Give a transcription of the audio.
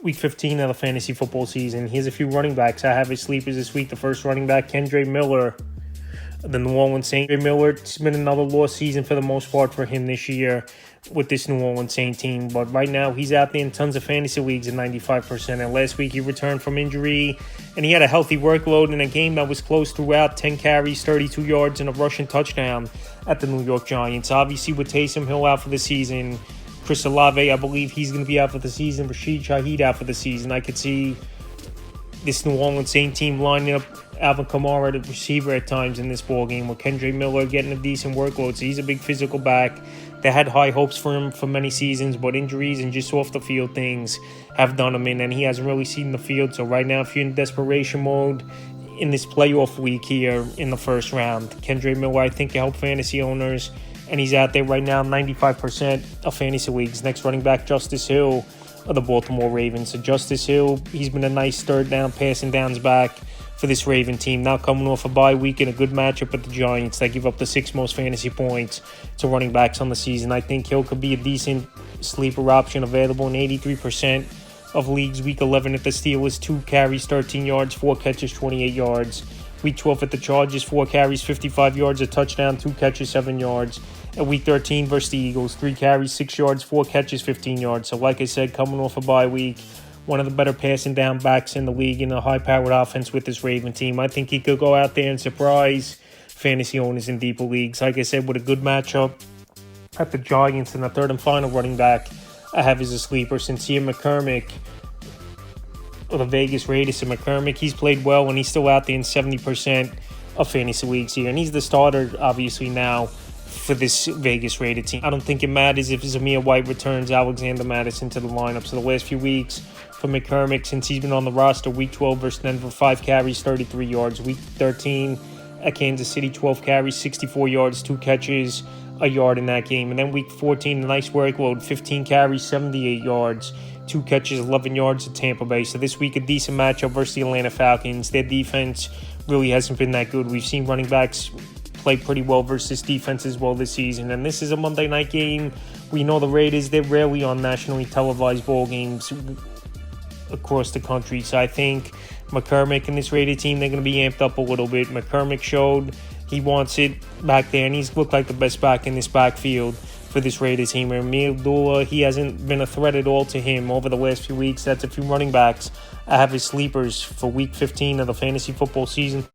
Week 15 of the fantasy football season. Here's a few running backs. I have his sleepers this week. The first running back, Kendre Miller, the New Orleans Saints. Miller, it's been another lost season for the most part for him this year with this New Orleans Saints team. But right now, he's out there in tons of fantasy leagues at 95%. And last week, he returned from injury, and he had a healthy workload in a game that was close throughout. 10 carries, 32 yards, and a rushing touchdown at the New York Giants. Obviously, with Taysom Hill out for the season, Chris Olave, I believe he's going to be out for the season. Rashid Shaheed out for the season. I could see this New Orleans Saints team lining up Alvin Kamara, the receiver, at times in this ballgame, with Kendre Miller getting a decent workload. So he's a big physical back. They had high hopes for him for many seasons, but injuries and just off the field things have done him in, and he hasn't really seen the field. So right now, if you're in desperation mode in this playoff week here in the first round, Kendre Miller, I think, can help fantasy owners. And he's out there right now, 95% of fantasy leagues. Next running back, Justice Hill of the Baltimore Ravens. So Justice Hill, he's been a nice third down, passing downs back for this Raven team. Now coming off a bye week and a good matchup at the Giants that give up the 6th most fantasy points to running backs on the season. I think Hill could be a decent sleeper option, available in 83% of leagues. Week 11 at the Steelers, 2 carries, 13 yards, 4 catches, 28 yards. Week 12 at the Chargers, 4 carries, 55 yards, a touchdown, 2 catches, 7 yards. At Week 13 versus the Eagles, 3 carries, 6 yards, 4 catches, 15 yards. So like I said, coming off a bye week, one of the better passing down backs in the league in a high-powered offense with this Raven team. I think he could go out there and surprise fantasy owners in deeper leagues. Like I said, with a good matchup at the Giants, and the third and final running back I have as a sleeper, Sincere McCormick of the Vegas Raiders. And McCormick, he's played well, and he's still out there in 70% of fantasy leagues here. And he's the starter, obviously, now for this Vegas Raider team. I don't think it matters if Zamir White returns Alexander Mattison to the lineup. So the last few weeks for McCormick, since he's been on the roster, Week 12 versus Denver, 5 carries, 33 yards. Week 13 at Kansas City, 12 carries, 64 yards, 2 catches, a yard in that game. And then Week 14, a nice workload, 15 carries, 78 yards, 2 catches, 11 yards at Tampa Bay. So this week, a decent matchup versus the Atlanta Falcons. Their defense really hasn't been that good. We've seen running backs play pretty well versus defense as well this season. And this is a Monday night game. We know the Raiders, they're rarely on nationally televised ball games across the country. So I think McCormick and this Raider team, they're going to be amped up a little bit. McCormick showed he wants it back there, and he's looked like the best back in this backfield for this Raider team. And Ameer Abdullah, he hasn't been a threat at all to him over the last few weeks. That's a few running backs. I have his sleepers for Week 15 of the fantasy football season.